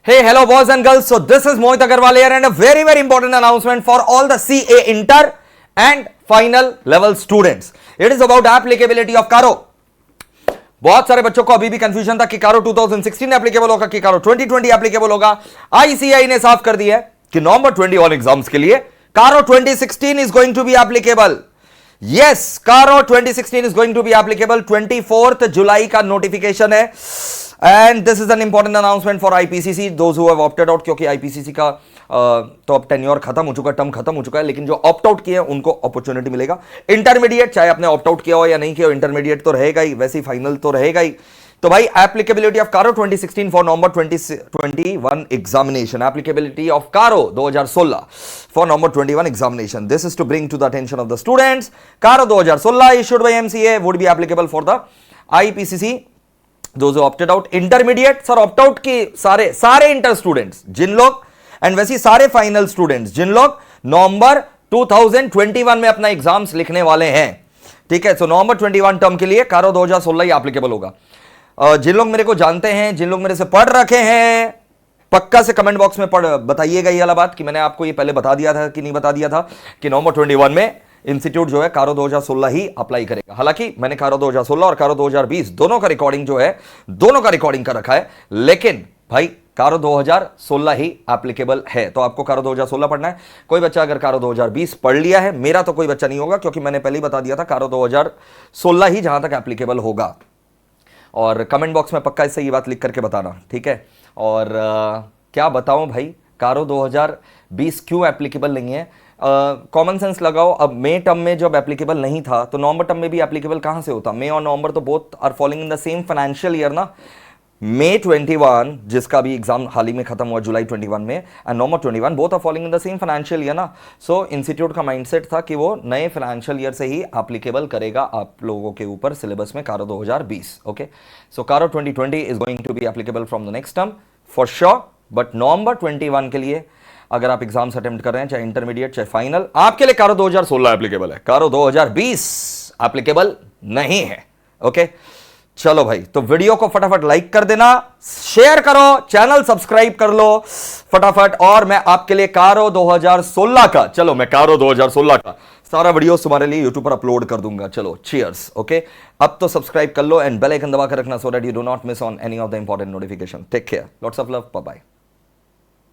Hey, hello boys and girls. So this is Mohit Agarwal here and a very important announcement for all the CA inter and final level students. It is about applicability of CARO. बहुत सारे बच्चों को अभी भी confusion था कि CARO 2016 applicable होगा कि CARO 2020 एप्लीकेबल होगा. ICAI ने साफ कर दिया है कि नवंबर 21 एग्जाम्स के लिए CARO 2016 is going to be applicable. Yes, CARO 2016 is going to be applicable. 24th जुलाई का नोटिफिकेशन है. And this is an important announcement for IPCC, those who have opted out, क्योंकि IPCC का तो अब टेन्योर खत्म हो चुका है, टर्म खत्म हो चुका है, लेकिन जो ऑप्ट आउट किए हैं उनको अपॉर्चुनिटी मिलेगा. इंटरमीडिएट चाहे आपने ऑप्ट आउट किया हो या नहीं किया हो, इंटरमीडिएट तो रहेगा ही, वैसे ही फाइनल तो रहेगा ही. तो भाई applicability of CARO 2016 for November 2021 examination. Applicability of CARO 2016 for November 21 examination. This is to bring to the attention of the students. CARO 2016 issued by MCA would be applicable for the IPCC. Those who opted out. Intermediate sir opt out की सारे inter students जिन लोग, and वैसे सारे final students जिन लोग नवंबर 2021 में अपना exams लिखने वाले हैं. ठीक है, सो नवंबर 21 टर्म के लिए CARO 2016 ही एप्लीकेबल होगा. जिन लोग मेरे को जानते हैं, जिन लोग मेरे से पढ़ रखे हैं, पक्का से कमेंट बॉक्स में बताइएगा ये वाला बात कि मैंने आपको ये पहले बता दिया था कि नहीं बता दिया था कि नवंबर 21 में इंस्टीट्यूट जो है CARO 2016 ही अप्लाई करेगा. हालांकि मैंने CARO 2016 और CARO 2020 दोनों का रिकॉर्डिंग जो है, दोनों का रिकॉर्डिंग कर रखा है, लेकिन भाई CARO 2016 ही एप्लीकेबल है. तो आपको CARO 2016 पढ़ना है. कोई बच्चा अगर CARO 2020 पढ़ लिया है, मेरा तो कोई बच्चा नहीं होगा क्योंकि मैंने पहले ही बता दिया था CARO 2016 ही जहां तक एप्लीकेबल होगा. और कमेंट बॉक्स में पक्का इससे ये बात लिख करके बताना, ठीक है. और क्या बताऊं भाई, CARO 2020 क्यों एप्लीकेबल नहीं है? कॉमन सेंस लगाओ. अब मई टर्म में जब एप्लीकेबल नहीं था तो नवंबर टर्म में भी एप्लीकेबल कहां से होता? मई और नवंबर तो both are falling in the same financial year ना. मई 21 जिसका भी एग्जाम हाल ही में खत्म हुआ जुलाई 21 में, and November 21 both are falling in the same financial year ना. सो इंस्टीट्यूट का माइंडसेट था कि वो नए फाइनेंशियल ईयर से ही एप्लीकेबल करेगा आप लोगों के ऊपर सिलेबस में CARO 2020. Okay, so CARO 2020 is going to be applicable from the next term for sure. But November 21 के लिए अगर आप एग्जाम्स अटेम्प्ट कर रहे हैं, चाहे इंटरमीडिएट चाहे फाइनल, आपके लिए CARO 2016 एप्लीकेबल है. CARO 2020 एप्लीकेबल नहीं है. ओके, चलो भाई, तो वीडियो को फटाफट लाइक कर देना, शेयर करो, चैनल सब्सक्राइब कर लो फटाफट. और मैं आपके लिए CARO 2016 का, चलो मैं CARO 2016 का सारा वीडियो तुम्हारे लिए यूट्यूब पर अपलोड कर दूंगा. चलो चीयर्स. ओके, अब तो सब्सक्राइब कर लो एंड बेल आइकन दबा कर रखना so that you do not miss on any of the important notification. Take care, lots of love, bye bye.